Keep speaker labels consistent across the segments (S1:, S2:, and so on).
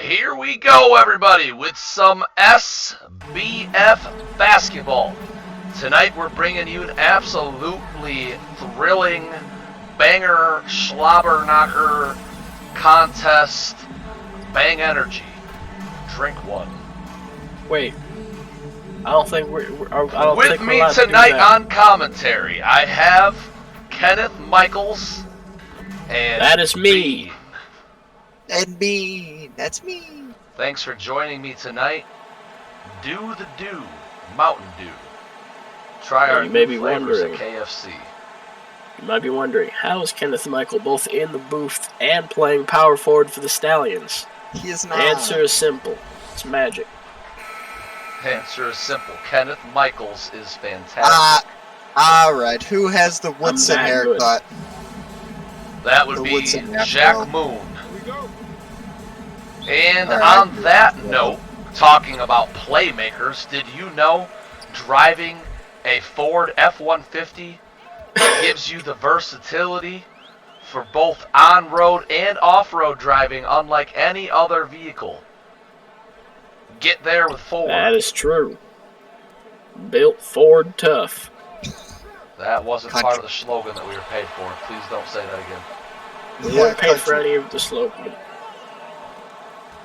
S1: Here we go, everybody, with some SBF basketball. Tonight we're bringing you an absolutely thrilling banger slobber knocker contest. Bang Energy. Drink one.
S2: Wait, I don't think I don't
S1: With
S2: think
S1: me
S2: we're allowed to do
S1: tonight
S2: that.
S1: on commentary, I have Kenneth Michaels and
S2: That is me.
S1: Bean.
S3: And me, that's me.
S1: Thanks for joining me tonight. Do the Dew, Mountain Dew. Try
S2: Now,
S1: our
S2: you may
S1: new
S2: be
S1: flavors at
S2: wondering.
S1: KFC.
S2: You might be wondering, how is Kenneth Michael both in the booth and playing power forward for the Stallions?
S3: He is
S2: The
S3: not.
S2: answer is simple. It's magic.
S1: Answer is simple. Kenneth Michaels is fantastic.
S3: Alright, who has the Woodson
S2: that good.
S3: haircut?
S1: That would
S3: the
S1: be
S3: Woodson afro.
S1: Jack Moon. And
S3: All right.
S1: on that note, talking about playmakers, did you know driving a Ford F-150 gives you the versatility for both on-road and off-road driving unlike any other vehicle? Get there with Ford.
S2: That is true. Built Ford tough.
S1: That wasn't part of the slogan that we were paid for. Please don't say that again.
S2: We weren't paid for any of the slogan.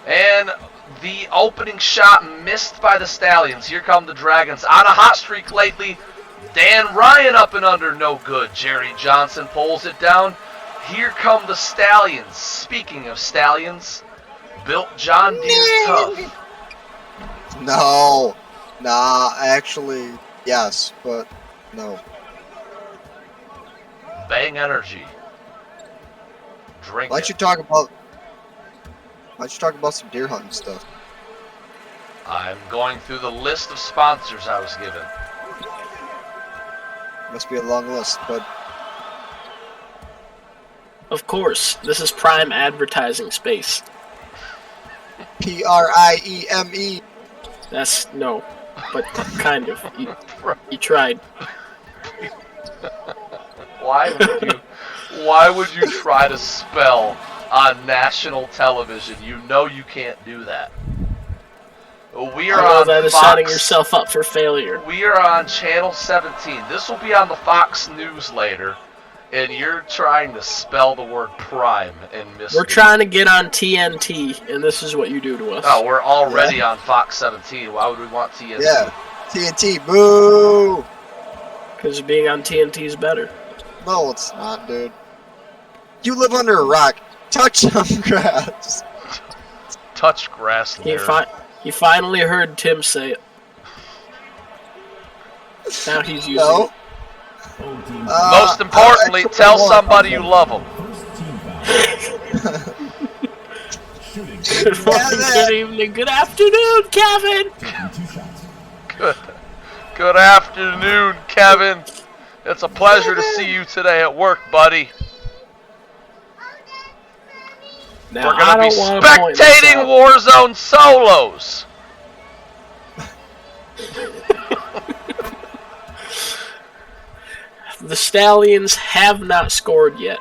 S1: And the opening shot missed by the Stallions. Here come the Dragons. On a hot streak lately. Dan Ryan up and under, no good. Jerry Johnson pulls it down. Here come the Stallions. Speaking of Stallions, built John Deere tough.
S3: No. Nah, actually, yes, but no.
S1: Bang Energy. Drink
S3: Why
S1: it.
S3: don't you talk about some deer hunting stuff?
S1: I'm going through the list of sponsors I was given.
S3: Must be a long list, but
S2: Of course, this is prime advertising space.
S3: Prime.
S2: That's no, but kind of. You tried.
S1: Why would you try to spell on national television? You know you can't do that. We are on
S2: that is
S1: Fox.
S2: setting yourself up for failure.
S1: We are on channel 17. This will be on the Fox News later, and you're trying to spell the word prime and miss.
S2: We're trying to get on TNT, and this is what you do to us.
S1: Oh, we're already on Fox 17. Why would we want TNT?
S3: Yeah. TNT, boo!
S2: Because being on TNT is better.
S3: No, it's not, dude. You live under a rock. Touch some grass.
S1: Touch grass there.
S2: He finally heard Tim say it. Now he's using
S3: No.
S2: it.
S1: Most importantly, tell somebody you love them.
S2: Good morning, good evening, good afternoon, Kevin!
S1: Good afternoon, Kevin. It's a pleasure to see you today at work, buddy.
S2: Now,
S1: We're going to be
S2: point this
S1: spectating
S2: out.
S1: Warzone solos.
S2: The Stallions have not scored yet.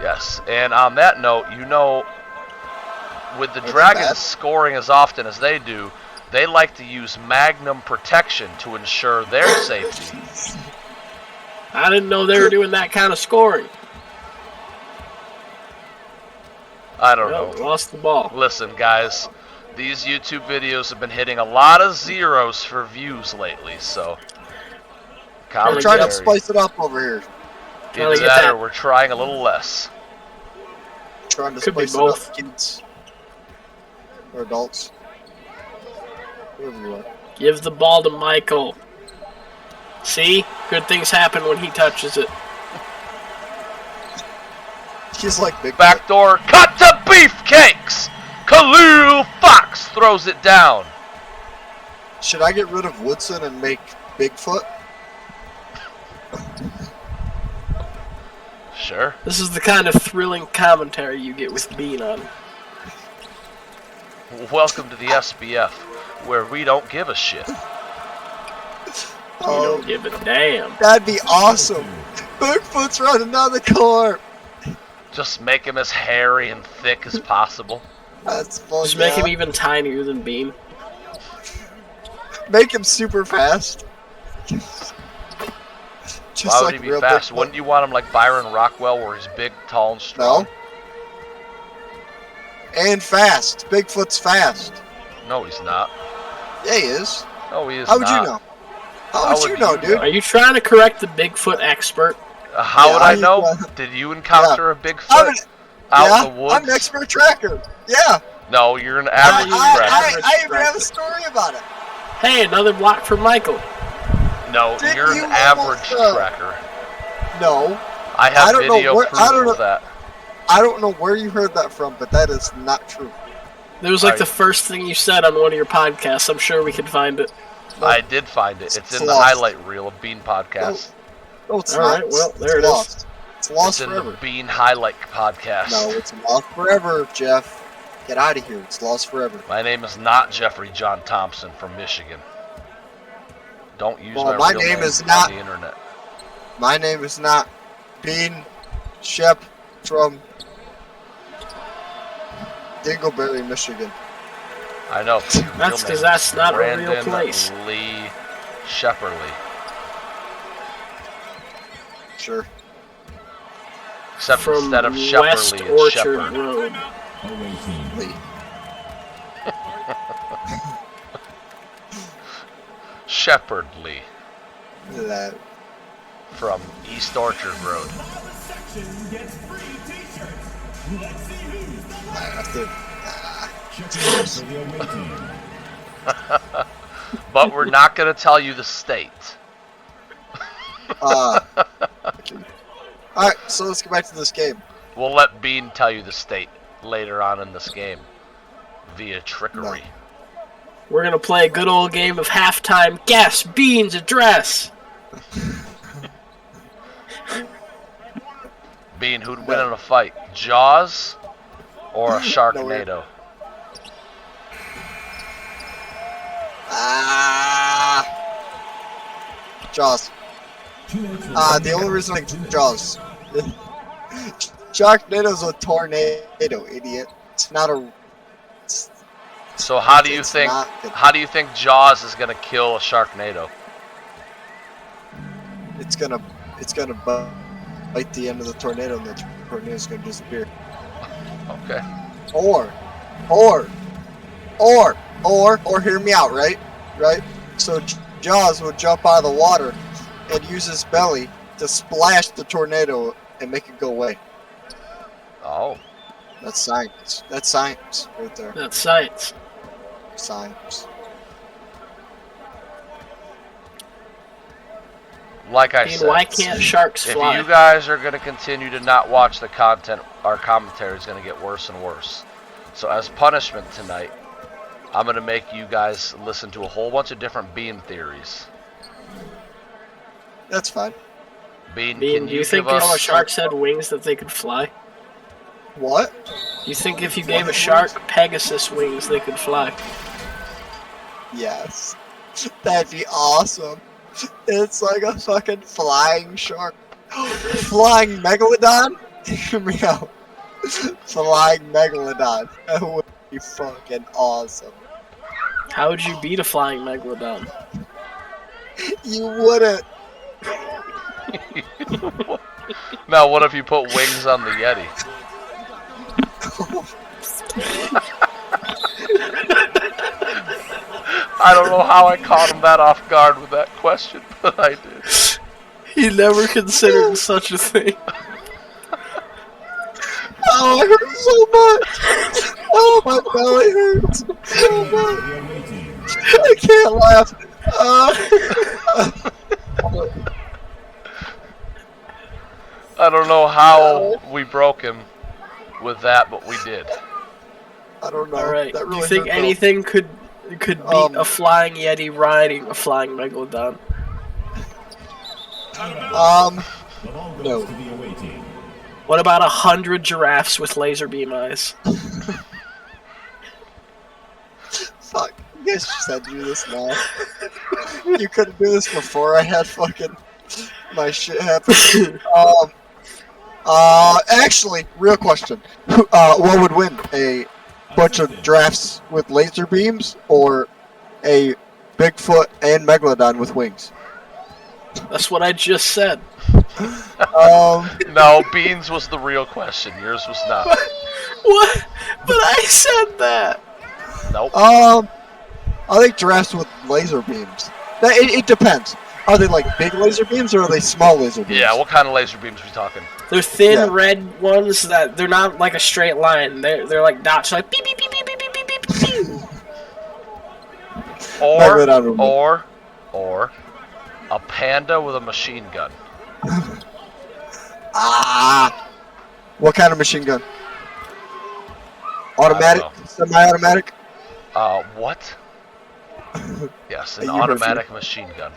S1: Yes, and on that note, you know, with the
S3: That's
S1: Dragons
S3: bad.
S1: scoring as often as they do, they like to use Magnum protection to ensure their safety.
S2: I didn't know they were doing that kind of scoring.
S1: I don't
S2: Well,
S1: know.
S2: lost the ball.
S1: Listen, guys, these YouTube videos have been hitting a lot of zeros for views lately, so
S3: We're
S2: Commentary.
S3: trying to spice it up over here.
S2: Trying to
S1: either
S2: get
S1: that
S2: that-
S1: or we're trying a little less.
S3: Trying to
S2: Could be
S3: spice it
S2: both.
S3: up, kids. Or adults. Whoever you are.
S2: Give the ball to Michael. See? Good things happen when he touches it.
S3: She's like big.
S1: Backdoor cut to beefcakes! Khalil Fox throws it down.
S3: Should I get rid of Woodson and make Bigfoot?
S1: Sure.
S2: This is the kind of thrilling commentary you get with Bean on.
S1: Welcome to the SBF, where we don't give a shit.
S2: Don't give a damn.
S3: That'd be awesome. Bigfoot's running down the court.
S1: Just make him as hairy and thick as possible.
S3: That's full.
S2: Just make him even tinier than Bean.
S3: Make him super fast. Just
S1: Why would
S3: like
S1: he be
S3: real
S1: fast?
S3: Bigfoot.
S1: Wouldn't you want him like Byron Rockwell, where he's big, tall, and strong?
S3: No. And fast. Bigfoot's fast.
S1: No, he's not.
S3: Yeah, he is.
S1: No, he is
S3: How would
S1: not.
S3: you know? How would you know, dude?
S2: Are you trying to correct the Bigfoot expert?
S1: How
S3: Yeah,
S1: would I know? Did you encounter a Bigfoot out in the woods?
S3: I'm an expert tracker. Yeah.
S1: No, you're an average tracker.
S3: I even have a story about it.
S2: Hey, another block for Michael.
S1: No,
S3: Didn't
S1: you're
S3: you
S1: an average
S3: almost,
S1: tracker.
S3: No.
S1: I have
S3: don't know
S1: video
S3: where-
S1: proof
S3: I don't know-
S1: of that.
S3: I don't know where you heard that from, but that is not true.
S2: It was like the first thing you said on one of your podcasts. I'm sure we can find it.
S1: I did find it. It's in the
S3: lost.
S1: highlight reel of Bean Podcast.
S3: No, it's
S2: All
S3: not.
S2: right, well, there
S3: it's
S2: it is.
S3: lost. It's lost
S1: It's in
S3: forever.
S1: the Bean Highlight Podcast.
S3: No, it's lost forever, Jeff. Get out of here. It's lost forever.
S1: My name is not Jeffrey John Thompson from Michigan. Don't use
S3: Well,
S1: my
S3: my
S1: real
S3: name
S1: name
S3: is
S1: on
S3: not-
S1: the internet.
S3: My name is not Bean Shep from Dingleberry, Michigan.
S1: I know.
S2: That's 'cause that's not a real
S1: Brandon
S2: place.
S1: Lee Shepperly.
S3: Sure.
S1: Except
S2: From
S1: instead of
S2: West
S1: Shepperly, it's
S2: Orchard
S1: Shepherd.
S2: Road.
S3: Lee.
S1: Shepherd Lee
S3: That.
S1: from East Orchard Road.
S3: I have to.
S1: But we're not going to tell you the state.
S3: Alright, so let's get back to this game.
S1: We'll let Bean tell you the state later on in this game via trickery.
S2: We're gonna play a good old game of halftime guess Bean's address.
S1: Bean, who'd win in a fight? Jaws or a Sharknado?
S3: Jaws. The only reason I Jaws. Sharknado's a tornado, idiot. It's not a.
S1: So how do you
S3: It's
S1: think?
S3: not good.
S1: How do you think Jaws is gonna kill a Sharknado?
S3: It's gonna bite the end of the tornado, and the tornado's gonna disappear.
S1: Okay.
S3: Or, hear me out, right? Right? So Jaws would jump out of the water and use his belly to splash the tornado and make it go away.
S1: Oh.
S3: That's science. That's science right there.
S2: That's science.
S3: Science.
S1: Like I
S2: Bean,
S1: said,
S2: why can't sharks
S1: if
S2: fly?
S1: you guys are gonna continue to not watch the content, our commentary is gonna get worse and worse. So as punishment tonight, I'm gonna make you guys listen to a whole bunch of different Bean theories.
S3: That's fine.
S1: Bean,
S2: Bean,
S1: can
S2: do
S1: you
S2: you think
S1: give
S2: if
S1: us?
S2: sharks had wings that they could fly?
S3: What?
S2: You think if you gave a shark Pegasus wings, they could fly?
S3: Yes. That'd be awesome. It's like a fucking flying shark. Flying megalodon? Hear me out. Flying megalodon. That would be fucking awesome.
S2: How would you beat a flying megalodon?
S3: You wouldn't.
S1: Now, what if you put wings on the Yeti? I don't know how I caught him that off guard with that question, but I did.
S2: He never considered such a thing.
S3: Oh, it hurts so much. Oh, my belly hurts so much. I can't laugh.
S1: I don't know how we broke him with that, but we did.
S3: I don't know.
S2: Alright,
S3: That
S2: do
S3: really
S2: you think
S3: hurt, though.
S2: anything could beat a flying Yeti riding a flying megalodon?
S3: No.
S2: What about 100 giraffes with laser beam eyes?
S3: Fuck. You guys just had to do this now. You couldn't do this before I had fucking my shit happen. Actually, real question. What would win? A bunch of giraffes with laser beams or a Bigfoot and Megalodon with wings?
S2: That's what I just said.
S1: No, Beans was the real question. Yours was not.
S2: What? But I said that.
S1: Nope.
S3: I think giraffes with laser beams. It depends. Are they like big laser beams or are they small laser beams?
S1: Yeah, what kind of laser beams are we talking?
S2: They're thin
S3: Yeah.
S2: red ones that they're not like a straight line. They're like dots, like beep beep beep beep beep beep beep beep. beep.
S1: Or a panda with a machine gun.
S3: What kind of machine gun? Automatic?
S1: I don't
S3: Semi-automatic?
S1: What? Yes, an
S3: You
S1: automatic machine gun.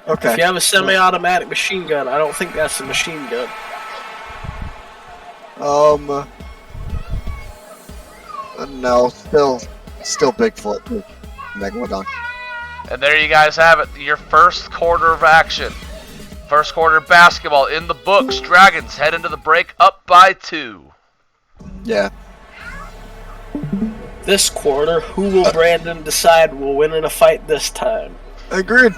S3: Okay.
S2: If you have a semi-automatic machine gun, I don't think that's a machine gun.
S3: No, still Bigfoot. Megalodon.
S1: And there you guys have it. Your first quarter of action. First quarter basketball in the books. Dragons head into the break up by 2.
S3: Yeah.
S2: This quarter, who will Brandon decide will win in a fight this time?
S3: Agreed.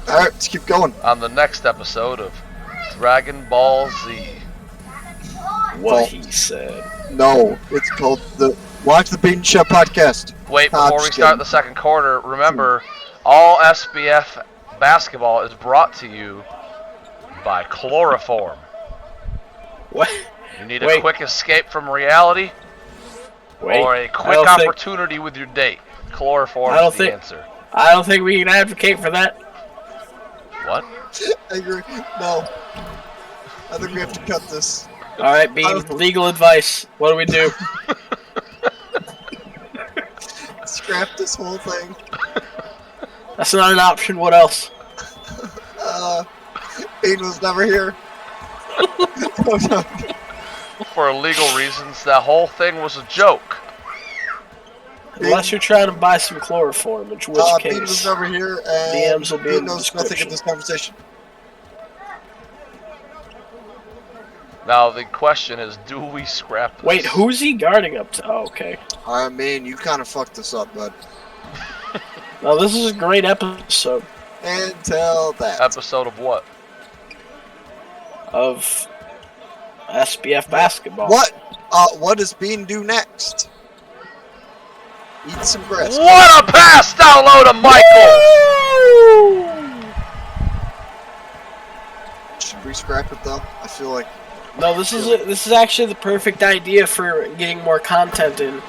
S3: Alright, let's keep going.
S1: On the next episode of Dragon Ball Z.
S2: What he said.
S3: No, it's called Watch the Bean Chef podcast.
S1: Wait,
S3: Nah,
S1: before we
S3: just
S1: start
S3: kidding.
S1: the second quarter, remember, all SBF basketball is brought to you by chloroform.
S2: What?
S1: You need a
S2: Wait.
S1: quick escape from reality
S2: Wait.
S1: or a
S2: I
S1: quick
S2: don't think-
S1: opportunity with your date. Chloroform
S2: I don't
S1: is the
S2: think-
S1: answer.
S2: I don't think we can advocate for that.
S1: What?
S3: I agree. No. I think we have to cut this.
S2: All right, Bean. Legal advice. What do we do?
S3: Scrap this whole thing.
S2: That's not an option. What else?
S3: Bean was never here.
S1: For legal reasons, that whole thing was a joke.
S2: Unless you're trying to buy some chloroform, in which
S3: Bean was
S2: case.
S3: never here, and
S2: DMs will be
S3: Bean
S2: in the
S3: knows nothing
S2: description.
S3: of this conversation.
S1: Now, the question is, do we scrap this?
S2: Wait, who's he guarding up to? Oh, okay.
S3: I mean, you kind of fucked this up, bud.
S2: Now, this is a great episode
S3: Until that.
S1: Episode of what?
S2: of SBF basketball.
S3: What does Bean do next? Eat some grass.
S1: What a pass down low to Michael!
S3: Should we scrap it though? I feel like
S2: No, this is actually the perfect idea for getting more content in.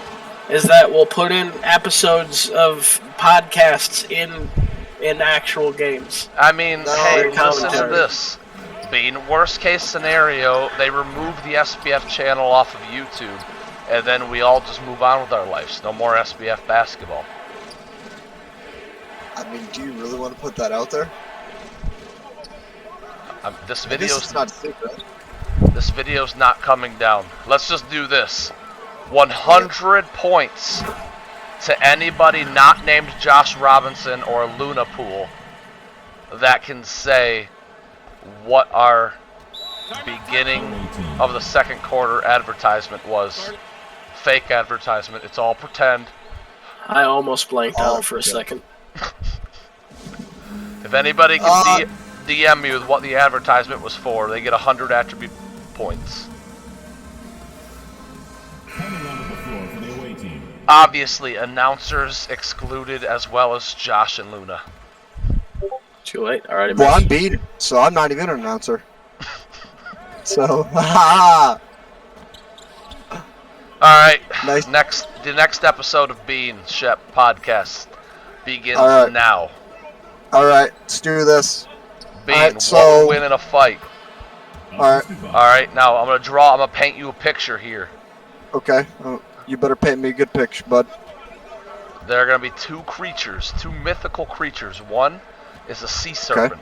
S2: Is that we'll put in episodes of podcasts in actual games.
S1: I mean,
S3: No,
S1: hey, listen to
S2: commentary.
S1: this. Being worst case scenario, they remove the SBF channel off of YouTube, and then we all just move on with our lives. No more SBF basketball.
S3: I mean, do you really want to put that out there?
S1: This
S3: I guess
S1: video's
S3: it's not a secret.
S1: This video's not coming down. Let's just do this. 100 points to anybody not named Josh Robinson or Luna Pool that can say what our beginning of the second quarter advertisement was. Fake advertisement. It's all pretend.
S2: I almost blanked
S3: Oh,
S2: out for a
S3: okay.
S2: second.
S1: If anybody can DM me with what the advertisement was for, they get 100 attribute points. Obviously, announcers excluded as well as Josh and Luna.
S2: Too late. Alrighty,
S3: Well,
S2: man.
S3: I'm Bean, so I'm not even an announcer. So, haha.
S1: Alright,
S3: Nice.
S1: the next episode of Bean Shep Podcast begins
S3: Alright.
S1: now.
S3: Alright, let's do this.
S1: Bean,
S3: Alright, so-
S1: won't win in a fight.
S3: Alright,
S1: Alright, now I'm gonna paint you a picture here.
S3: okay. You better paint me a good picture, bud.
S1: There are gonna be two creatures, two mythical creatures. One is a sea serpent.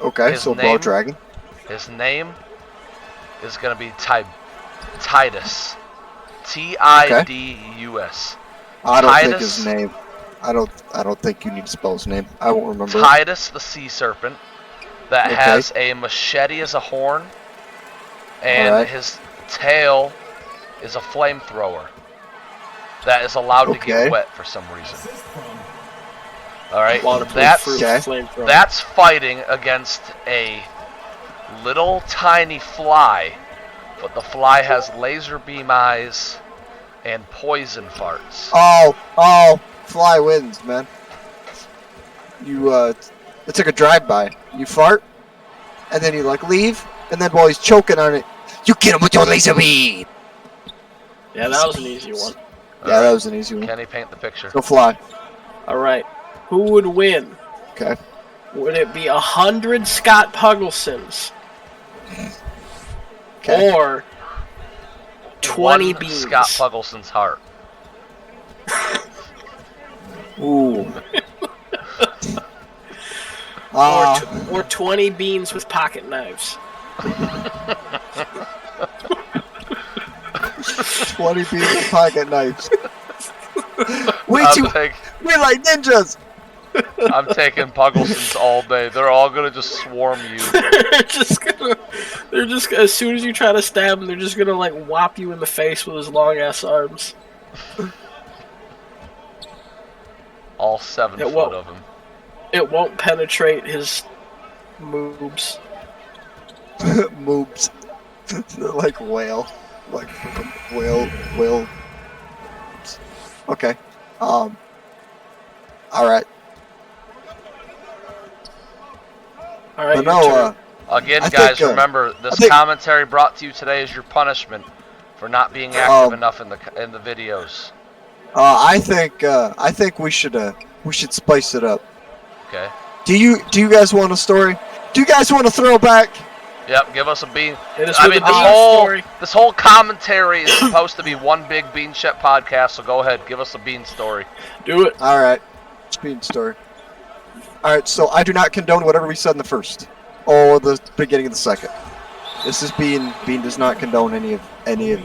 S3: Okay,
S1: His
S3: so
S1: name-
S3: Bow Dragon.
S1: His name is gonna be Titus. Tidus.
S3: I don't think
S1: Titus?
S3: his name. I don't think you need to spell his name. I won't remember. it.
S1: Titus the sea serpent that
S3: Okay.
S1: has a machete as a horn, and
S3: Alright.
S1: his tail is a flamethrower. that is allowed to
S3: Okay.
S1: get wet for some reason. All right,
S2: Waterproof
S1: that's
S2: fruit
S3: Okay.
S2: flamethrower.
S1: that's fighting against a little tiny fly, but the fly has laser beam eyes and poison farts.
S3: Oh, fly wins, man. It's like a drive-by. You fart, and then you like leave, and then while he's choking on it, you get him with your laser beam.
S2: Yeah, that was an easy one.
S3: Yeah, that was an easy one.
S1: Kenny, paint the picture.
S3: Go fly.
S2: All right, who would win?
S3: Okay.
S2: Would it be 100 Scott Pugglesons
S3: Okay.
S2: or 20
S1: One
S2: beans?
S1: Scott Puggleson's heart.
S3: Ooh.
S2: Or 20 beans with pocket knives.
S3: 20 beans of pocket knives. We're like ninjas.
S1: I'm taking Pugglesons all day. They're all gonna just swarm you.
S2: they're just as soon as you try to stab them, they're just gonna like whop you in the face with his long ass arms.
S1: All 7
S2: It
S1: foot
S2: won't.
S1: of them.
S2: It won't penetrate his moobs.
S3: Moobs. They're like whale. Like whale. Okay. Alright.
S2: All right.
S3: But
S2: your
S3: no,
S2: turn.
S1: Again,
S3: I
S1: guys,
S3: think,
S1: remember this
S3: I think-
S1: commentary brought to you today is your punishment for not being active enough in the videos.
S3: I think we should spice it up.
S1: Okay.
S3: Do you guys want a story? Do you guys want a throwback?
S1: Yep. Give us a bean.
S2: Hit us
S1: I
S2: with
S1: mean,
S2: a bean story.
S1: this whole commentary is supposed to be one big Bean Shep podcast. So go ahead, give us a bean story.
S2: Do it.
S3: All right, speed story. All right, so I do not condone whatever we said in the first or the beginning of the second. This is Bean. Bean does not condone any of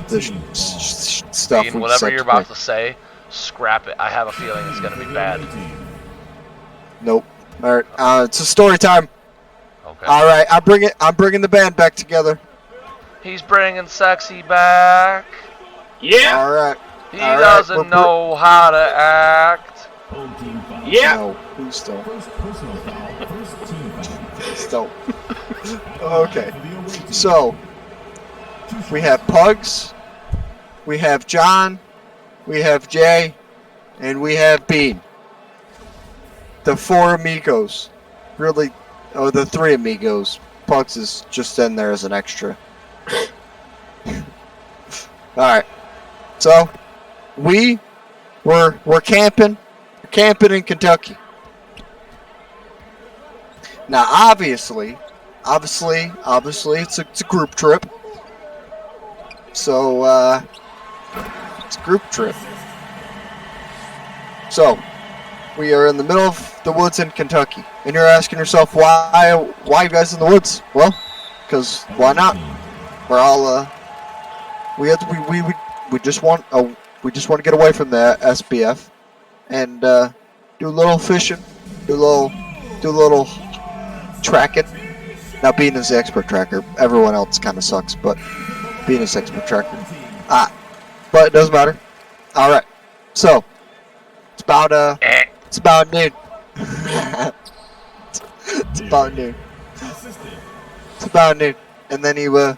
S3: the stuff.
S1: Bean,
S3: we've
S1: whatever
S3: said
S1: you're about
S3: today.
S1: to say, scrap it. I have a feeling it's gonna be bad.
S3: Nope. All right, it's a story time.
S1: Okay.
S3: All right, I'm bringing the band back together.
S1: He's bringing sexy back.
S2: Yeah.
S3: All right.
S1: He
S3: All right,
S1: doesn't know how to act.
S2: Yeah.
S3: No, please don't. Please don't. Okay. So we have Pugs, we have John, we have Jay, and we have Bean. The 4 amigos. Really, the 3 amigos. Pugs is just in there as an extra. Alright. So, we're camping. We're camping in Kentucky. Now, obviously, it's a group trip. So, it's a group trip. So, we are in the middle of the woods in Kentucky, and you're asking yourself why you guys in the woods? Well, because why not? We're all we just want to get away from the SBF and do a little fishing, do a little tracking. Now, Bean is the expert tracker. Everyone else kind of sucks, but Bean is expert tracker. But it doesn't matter. All right, so it's about noon. It's about noon. It's about noon, and then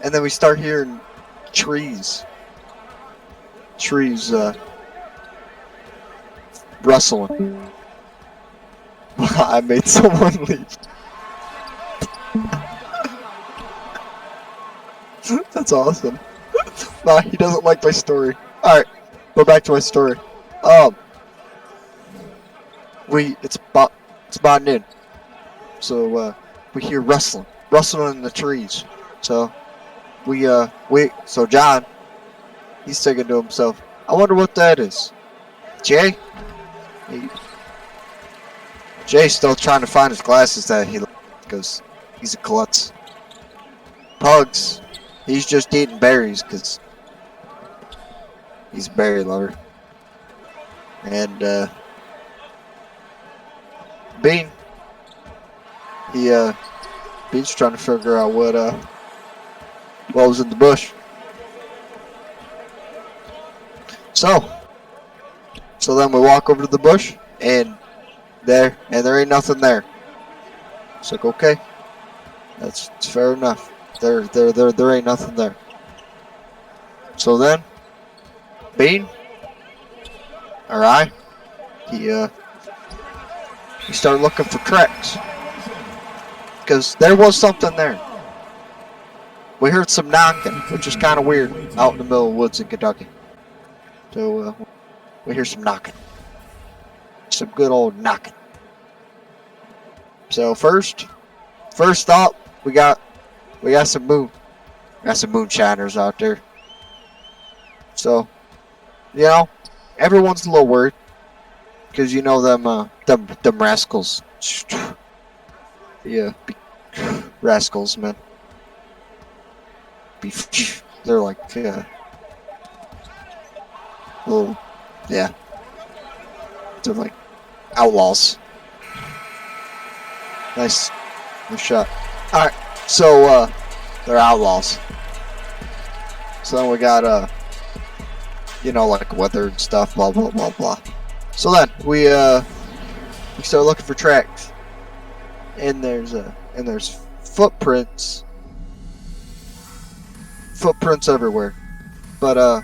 S3: and then we start hearing trees rustling. I made someone leave. That's awesome. Nah, he doesn't like my story. Alright, go back to my story. It's about noon. So, we hear rustling in the trees. So, so John, he's thinking to himself, I wonder what that is. Jay's still trying to find his glasses that he left because he's a klutz. Pugs, he's just eating berries because he's a berry lover. And Bean, Bean's trying to figure out what was in the bush. So then we walk over to the bush, and there ain't nothing there. It's like, okay, that's fair enough. There ain't nothing there. So then, Bean, or I, he started looking for tracks, because there was something there. We heard some knocking, which is kind of weird, out in the middle of the woods in Kentucky. So we hear some knocking, some good old knocking. So first thought, we got some moonshiners out there. So, you know, everyone's a little worried, because you know them rascals. Yeah, rascals, man. They're like, little, yeah. They're like outlaws. Nice shot. Alright, so, they're outlaws. So then we got, you know, like weather and stuff, blah, blah, blah, blah. So then, we start looking for tracks. And there's footprints everywhere. But,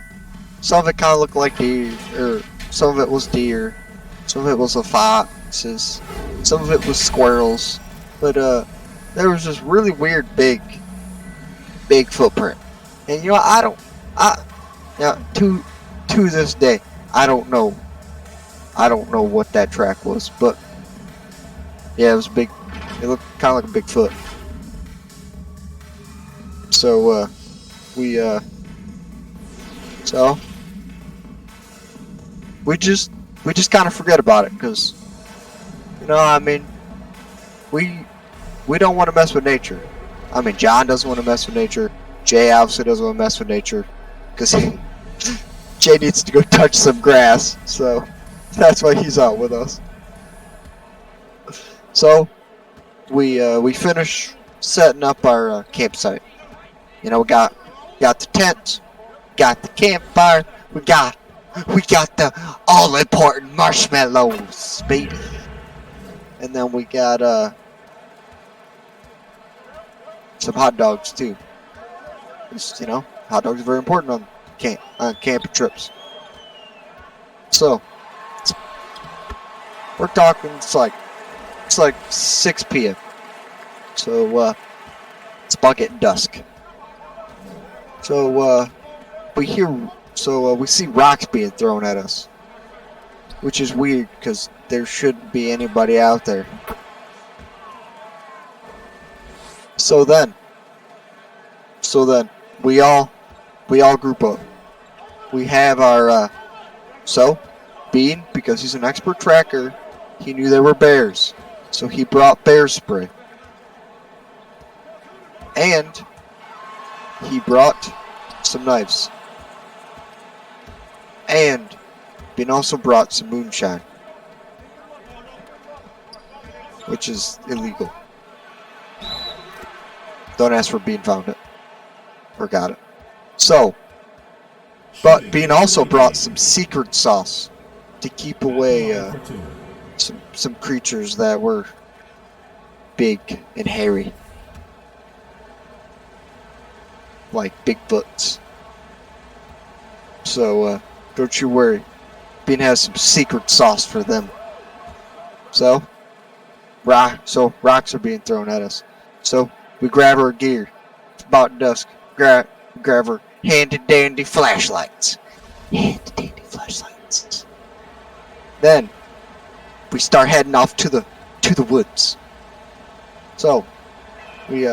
S3: some of it kind of looked like deer, or some of it was deer, some of it was foxes, some of it was squirrels. But, there was this really weird big footprint. And, you know, to this day, I don't know what that track was, but yeah, it was big. It looked kind of like a big foot. So we just kind of forget about it, because, you know, I mean, we don't want to mess with nature. I mean, John doesn't want to mess with nature. Jay obviously doesn't want to mess with nature, because Jay needs to go touch some grass, so that's why he's out with us. So we finish setting up our campsite. You know, we got the tent, got the campfire, we got the all important marshmallows, baby. And then we got some hot dogs too. Just, you know, hot dogs are very important on camping trips. So we're talking, it's like 6 p.m. So it's about getting dusk. So we see rocks being thrown at us, which is weird, because there shouldn't be anybody out there. So then we all group up. We have our Bean, because he's an expert tracker, he knew there were bears, so he brought bear spray. And he brought some knives. And Bean also brought some moonshine, which is illegal. Don't ask for Bean found it or got it. So, but Bean also brought some secret sauce to keep away some creatures that were big and hairy, like Bigfoots. So don't you worry, Bean has some secret sauce for them. So rocks are being thrown at us. So we grab our gear. It's about dusk. Grab our handy dandy flashlights. Then we start heading off to the woods. So we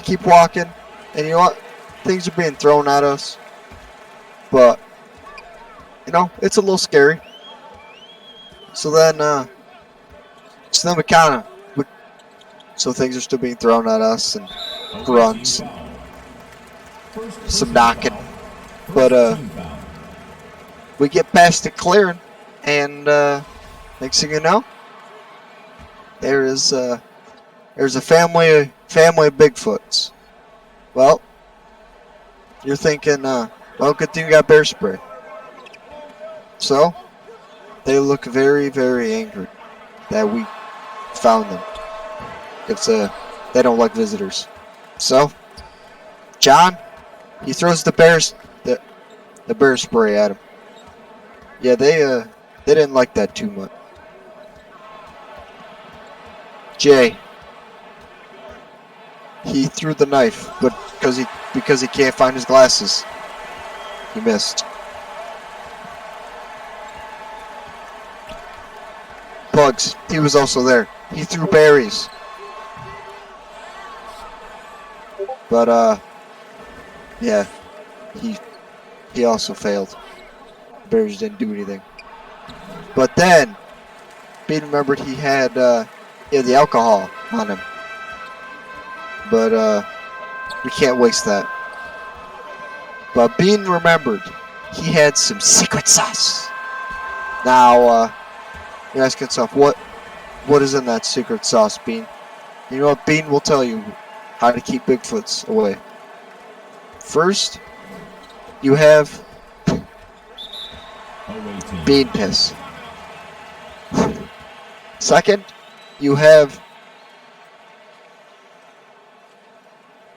S3: keep walking, and you know what? Things are being thrown at us, but you know, it's a little scary. So then so things are still being thrown at us, and grunts, some knocking, but we get past the clearing, and next thing you know, there's a family of Bigfoots. Well, you're thinking, well, good thing you got bear spray. So, they look very, very angry that we found them. They don't like visitors. So, John, he throws the bear spray at him. Yeah, they didn't like that too much. Jay, he threw the knife, but because he can't find his glasses, he missed. Bugs, he was also there. He threw berries. But yeah, he also failed. Bears didn't do anything. But then, Bean remembered he had the alcohol on him. But we can't waste that. But Bean remembered he had some secret sauce. Now, you're asking yourself, what is in that secret sauce, Bean? You know what? Bean will tell you how to keep Bigfoots away. First, you have bean piss. Second, you have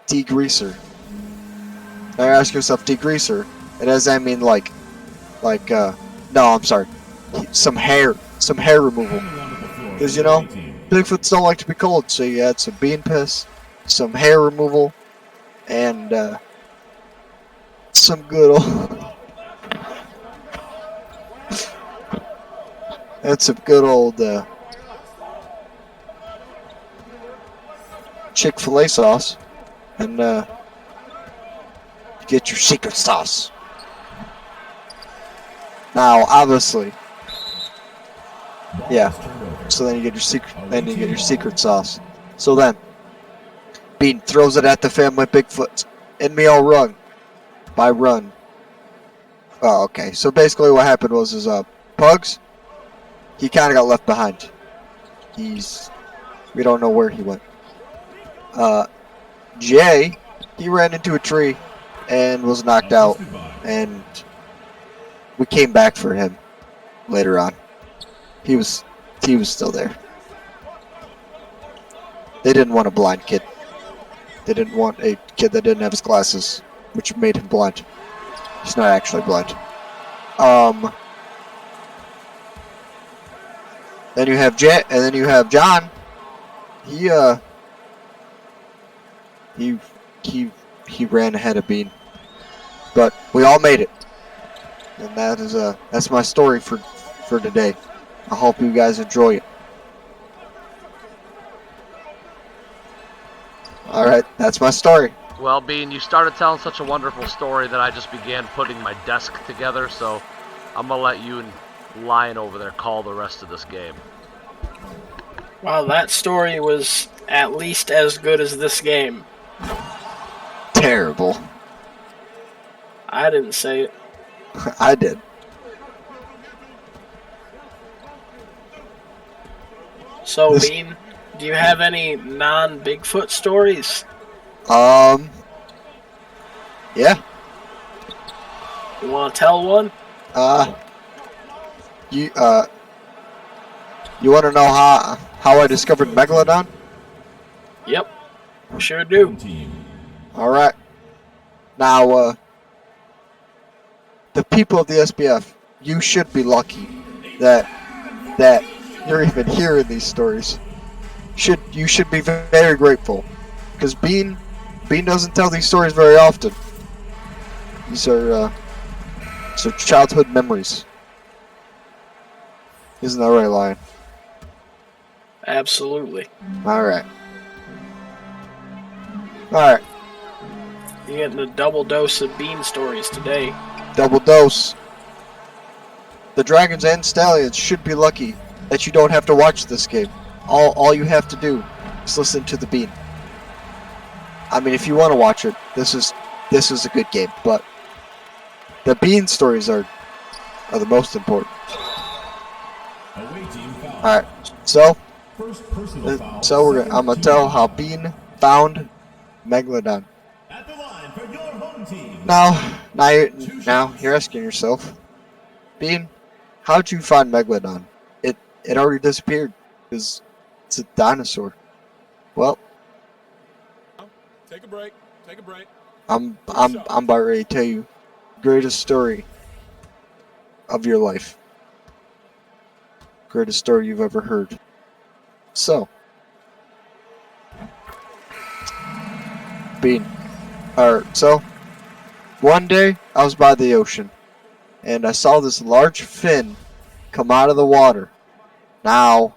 S3: degreaser. Now you ask yourself, degreaser, and does that mean like, no, I'm sorry, some hair removal. Because, you know, Bigfoots don't like to be cold, so you add some bean piss, some hair removal, and some good old... That's some good old Chick-fil-A sauce, and get your secret sauce. Now, obviously, yeah. So then you get your secret sauce. So then, Bean throws it at the family Bigfoot, and we all run. By run. Oh, okay. So basically, what happened was Pugs. He kind of got left behind. We don't know where he went. Jay, he ran into a tree and was knocked out, and we came back for him later on. He was still there. They didn't want a blind kid. They didn't want a kid that didn't have his glasses, which made him blind. He's not actually blind. Then you have and then you have John. He ran ahead of Bean, but we all made it, and that's my story for today. I hope you guys enjoy it. All right, that's my story.
S1: Well, Bean, you started telling such a wonderful story that I just began putting my desk together, so I'm going to let you and Lion over there call the rest of this game.
S2: Wow, that story was at least as good as this game.
S3: Terrible.
S2: I didn't say it.
S3: I did.
S2: So, Bean, do you have any non-Bigfoot stories?
S3: Yeah.
S2: You want to tell one?
S3: You want to know how I discovered Megalodon?
S2: Yep, sure do.
S3: All right. Now, the people of the SBF, you should be lucky that you're even hearing these stories. You should be very grateful, because Bean doesn't tell these stories very often. These are childhood memories. Isn't that right, Lion?
S2: Absolutely.
S3: All right. All right.
S2: You're getting a double dose of Bean stories today.
S3: Double dose. The Dragons and Stallions should be lucky that you don't have to watch this game. All you have to do is listen to the Bean. I mean, if you want to watch it, this is a good game, but the Bean stories are the most important. All right, so I'm gonna tell how Bean found Megalodon. Now you're asking yourself, Bean, how'd you find Megalodon? It already disappeared because it's a dinosaur. Well,
S4: Take a break. Take a break.
S3: I'm about ready to tell you the greatest story of your life. Greatest story you've ever heard. So, so one day I was by the ocean and I saw this large fin come out of the water. Now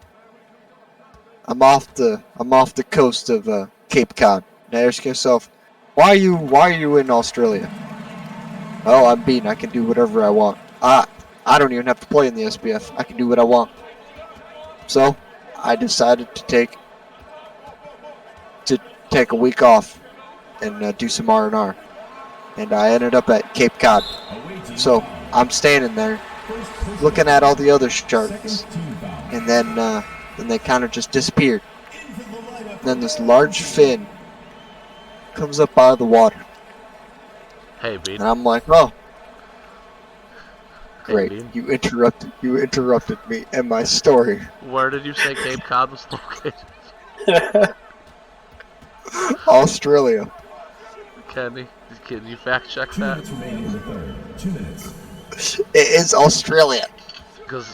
S3: I'm off the coast of Cape Cod. Now ask yourself, why are you in Australia? Oh, I'm Bean. I can do whatever I want. I don't even have to play in the SBF. I can do what I want. So I decided to take a week off and do some R&R. And I ended up at Cape Cod. So I'm standing there looking at all the other sharks. And then they kind of just disappeared. And then this large fin comes up out of the water.
S1: Hey, Bean.
S3: And I'm like, oh.
S1: Hey,
S3: Great.
S1: Bean.
S3: You interrupted me and my story.
S1: Where did you say Cape Cod was located?
S3: Australia.
S1: Can you fact check that?
S4: 2 minutes remaining in the third. 2 minutes.
S3: It is Australia.
S1: Because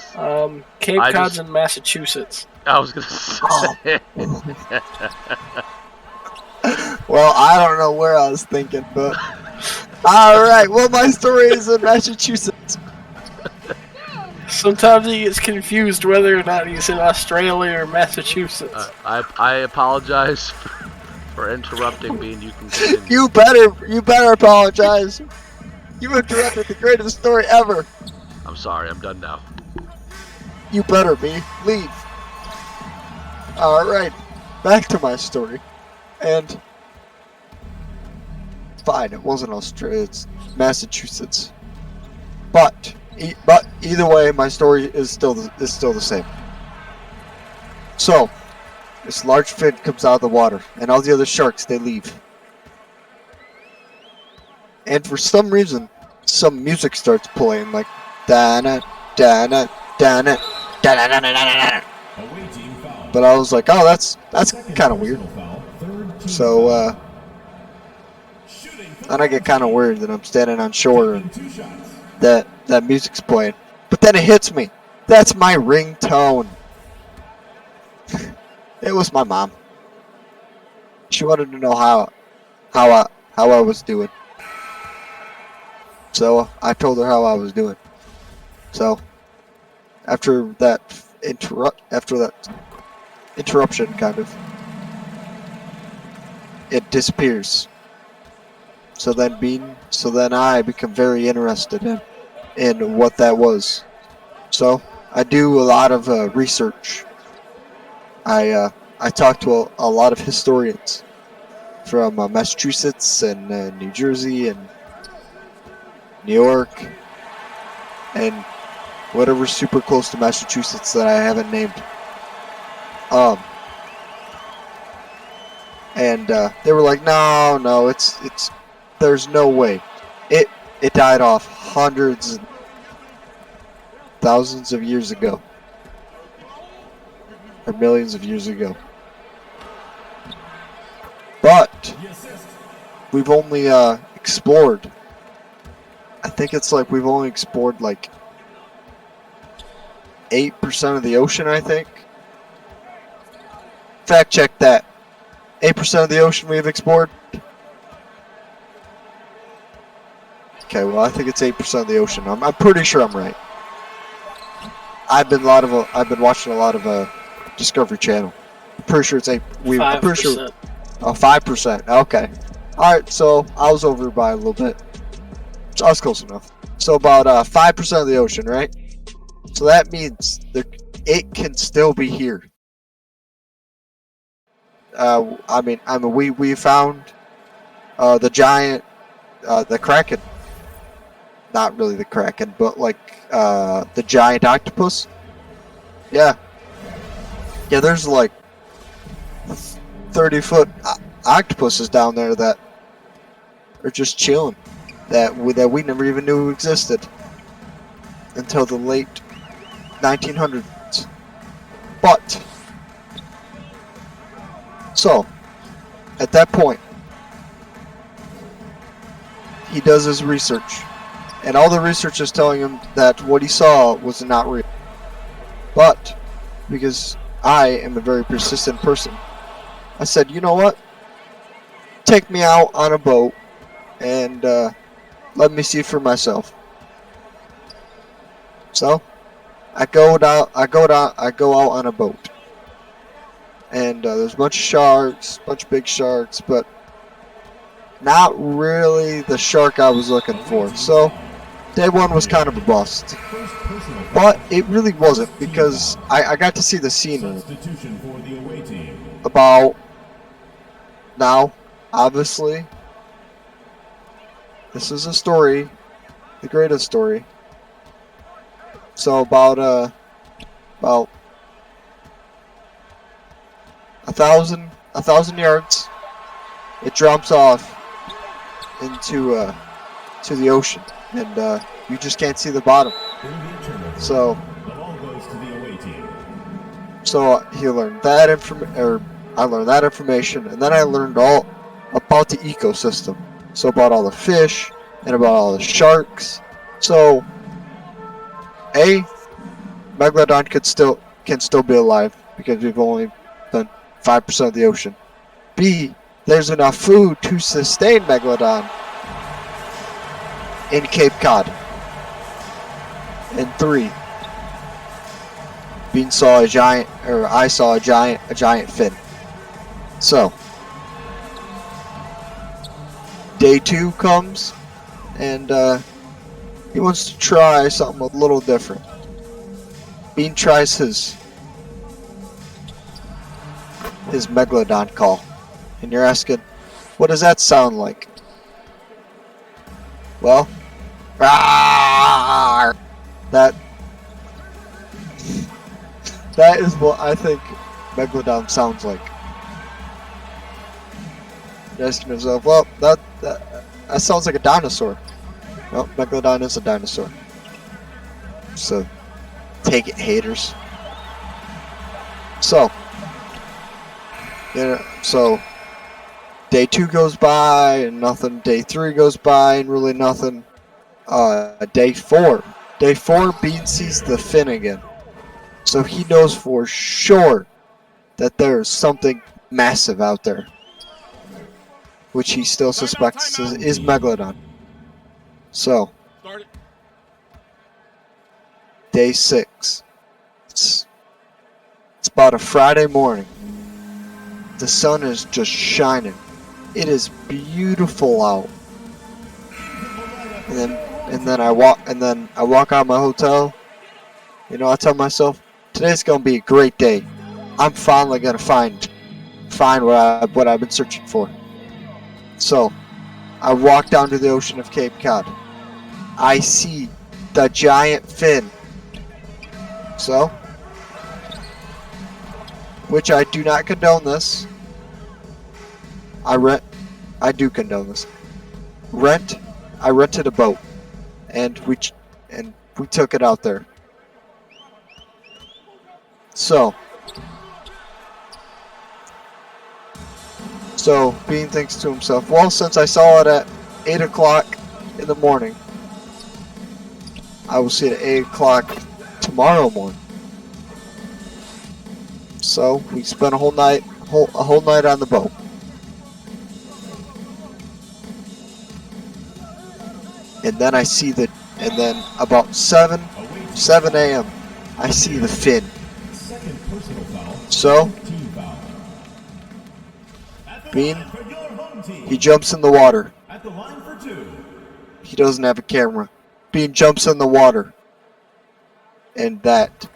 S2: Cape
S1: I
S2: Cod's
S1: just-
S2: in Massachusetts.
S1: I was gonna say.
S3: Well, I don't know where I was thinking, but all right. Well, my story is in Massachusetts.
S2: Sometimes he gets confused whether or not he's in Australia or Massachusetts.
S1: I apologize for interrupting, Bean. You can continue.
S3: You better apologize. You interrupted the greatest story ever.
S1: I'm sorry. I'm done now.
S3: You better be. Leave. All right. Back to my story. And fine, it wasn't Australia. It's Massachusetts. But either way, my story is still the same. So, this large fin comes out of the water, and all the other sharks, they leave. And for some reason, some music starts playing, like da-na, da-na, da-na, da-na, da-na, da-na. But I was like, oh, that's kind of weird. So, and I get kind of worried that I'm standing on shore and that music's playing. But then it hits me. That's my ringtone. It was my mom. She wanted to know how I was doing. So I told her how I was doing. So after that interruption, kind of, it disappears. So then I become very interested in what that was. So I do a lot of research. I talk to a lot of historians from Massachusetts and New Jersey and New York and whatever's super close to Massachusetts that I haven't named. And they were like, no, it's there's no way. It died off hundreds and thousands of years ago. Or millions of years ago. But we've only explored. I think it's like we've only explored like 8% of the ocean, I think. Fact check that. 8% of the ocean we've explored. Okay, well I think it's 8% of the ocean. I'm pretty sure I'm right. I've been watching a lot of Discovery Channel. I'm pretty sure it's 8. I'm pretty sure. 5%. Okay. All right. So I was over by a little bit. So I was close enough. So about 5% of the ocean, right? So that means it can still be here. We found the giant, the Kraken. Not really the Kraken, but like the giant octopus. Yeah. Yeah, there's like 30-foot octopuses down there that are just chilling. That we never even knew existed until the late 1900s. But, so, at that point, he does his research. And all the research is telling him that what he saw was not real. But, because I am a very persistent person, I said, you know what? Take me out on a boat and let me see for myself. So, I go out on a boat. And there's a bunch of sharks, a bunch of big sharks, but not really the shark I was looking for. So, day one was kind of a bust. But it really wasn't, because I got to see the scenery. About now, obviously, this is a story, the greatest story. So about a thousand yards, it drops off into to the ocean, and you just can't see the bottom. So he learned that I learned that information, and then I learned all about the ecosystem. So about all the fish and about all the sharks. So Megalodon can still be alive because we've only done 5% of the ocean. B, there's enough food to sustain Megalodon in Cape Cod. And 3, I saw a giant fin. So day 2 comes, and he wants to try something a little different. Bean tries his Megalodon call, and you're asking, what does that sound like? Well, rawr, that is what I think Megalodon sounds like. You're asking yourself, well, that sounds like a dinosaur. Well, Megalodon is a dinosaur. So, take it, haters. So, day 2 goes by and nothing. Day 3 goes by and really nothing. Day 4, Bean sees the fin again. So he knows for sure that there is something massive out there, which he still suspects is Megalodon. So, day 6. It's about a Friday morning. The sun is just shining. It is beautiful out. And then I walk out of my hotel. You know, I tell myself, today's gonna be a great day. I'm finally gonna find what I've been searching for. So, I walk down to the ocean of Cape Cod. I see the giant fin. So, which I do not condone this. I do condone this. I rented a boat, and we took it out there. So Bean thinks to himself, well, since I saw it at 8 o'clock in the morning, I will see it at 8 o'clock tomorrow morning. So we spent a whole night on the boat. And then about 7 a.m. I see the fin. So Bean, he jumps in the water. He doesn't have a camera. Bean jumps in the water. And that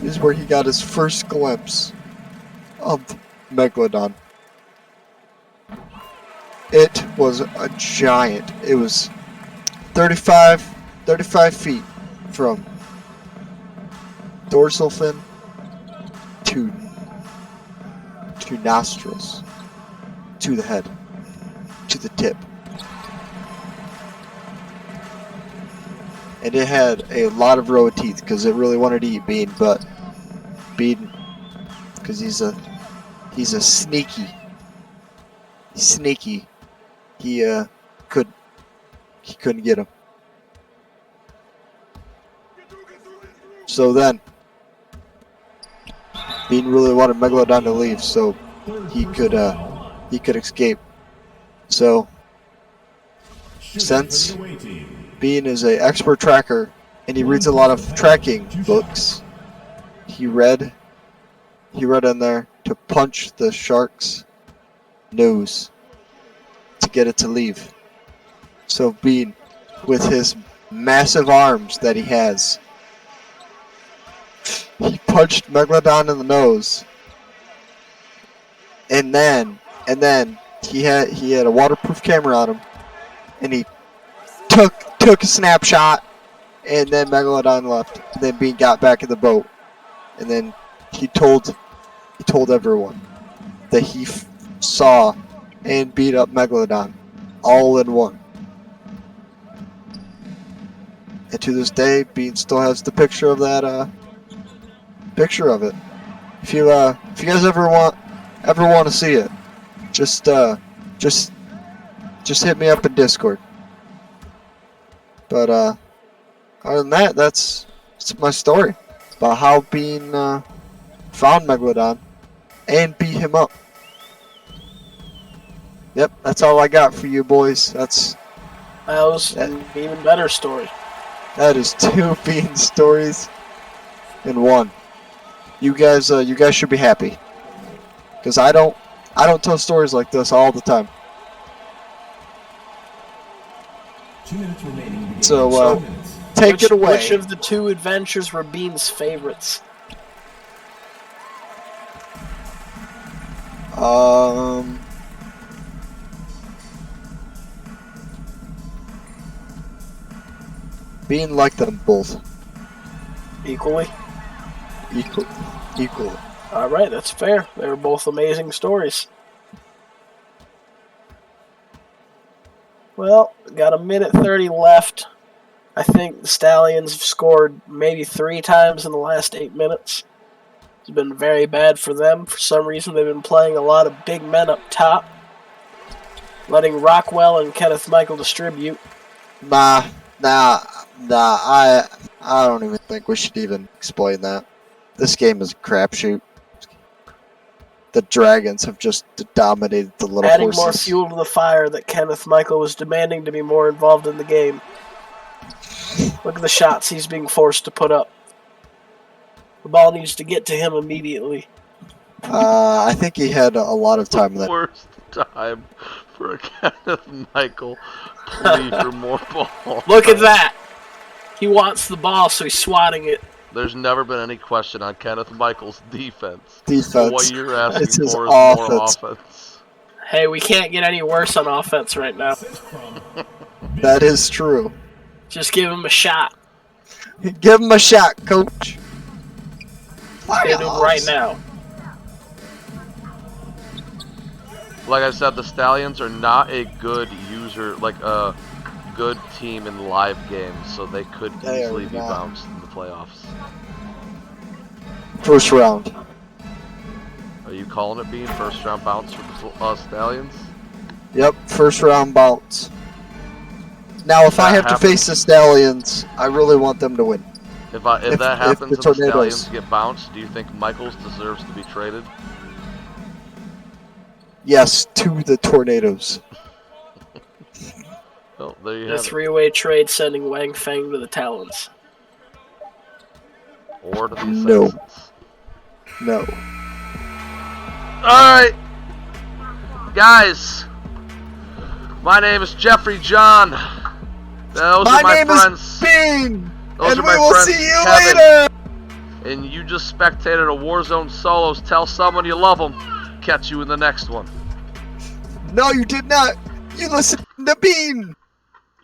S3: is where he got his first glimpse of Megalodon. It was a giant. It was 35 feet from dorsal fin to nostrils, to the head, to the tip. and it had a lot of row of teeth because it really wanted to eat Bean, but Bean, because he's a sneaky, he couldn't get him. So then, Bean really wanted Megalodon to leave so he could escape. So, since Bean is an expert tracker and he reads a lot of tracking books, he read in there to punch the shark's nose to get it to leave. So Bean, with his massive arms that he has, he punched Megalodon in the nose, and then he had a waterproof camera on him, and he took a snapshot, and then Megalodon left. And then Bean got back in the boat, and then he told everyone that he saw and beat up Megalodon all in one. And to this day, Bean still has the picture of that picture of it. If you guys ever want to see it, just hit me up in Discord. But other than that, that's my story about how Bean found Megalodon and beat him up. Yep, that's all I got for you boys. That
S2: was an even better story.
S3: That is 2 Bean stories in one. You guys should be happy, because I don't tell stories like this all the time.
S4: 2 minutes remaining.
S3: So take it away.
S2: Which of the 2 adventures were Bean's favorites?
S3: Bean liked them both
S2: Equally?
S3: equally.
S2: Alright, that's fair. They were both amazing stories. Well, got a minute 30 left. I think the Stallions have scored maybe 3 times in the last 8 minutes. It's been very bad for them. For some reason, they've been playing a lot of big men up top, letting Rockwell and Kenneth Michael distribute.
S3: Nah. I don't even think we should even explain that. This game is a crapshoot. The Dragons have just dominated the little
S2: Adding
S3: horses.
S2: more fuel to the fire that Kenneth Michael was demanding to be more involved in the game. Look at the shots he's being forced to put up. The ball needs to get to him immediately.
S3: I think he had a lot of time left.
S1: Worst time for a Kenneth Michael plea for more ball.
S2: Look at that! He wants the ball, so he's swatting it.
S1: There's never been any question on Kenneth Michael's defense.
S3: It's
S1: What you're asking
S3: his
S1: for is more
S3: offense.
S1: offense.
S2: Hey, we can't get any worse on offense right now.
S3: That is true.
S2: Just give him a shot.
S3: Give him a shot, coach.
S2: Get him right now.
S1: Like I said, the Stallions are not a good user, like a good team in live games, so they could
S3: They are
S1: easily be
S3: not.
S1: bounced in the playoffs.
S3: First round.
S1: Are you calling it being first round bounce for the Stallions?
S3: Yep, first round bounce. Now, if I have to face the Stallions, I really want them to win.
S1: If that happens
S3: the
S1: and the
S3: Tornadoes-
S1: Stallions get bounced, do you think Michaels deserves to be traded?
S3: Yes, to the Tornadoes.
S1: Well, there you
S2: A
S1: have it.
S2: 3-way trade sending Wang Feng to the Talons.
S1: Or to the
S3: No.
S1: Assassins.
S3: No.
S1: Alright, guys, my name is Jeffrey John. Those
S3: My
S1: are my
S3: name
S1: friends.
S3: is Bean,
S1: Those
S3: and
S1: are
S3: we
S1: my
S3: will
S1: friends
S3: see you
S1: Kevin.
S3: later.
S1: And you just spectated a Warzone Solos. Tell someone you love them. Catch you in the next one.
S3: No, you did not. You listened to Bean.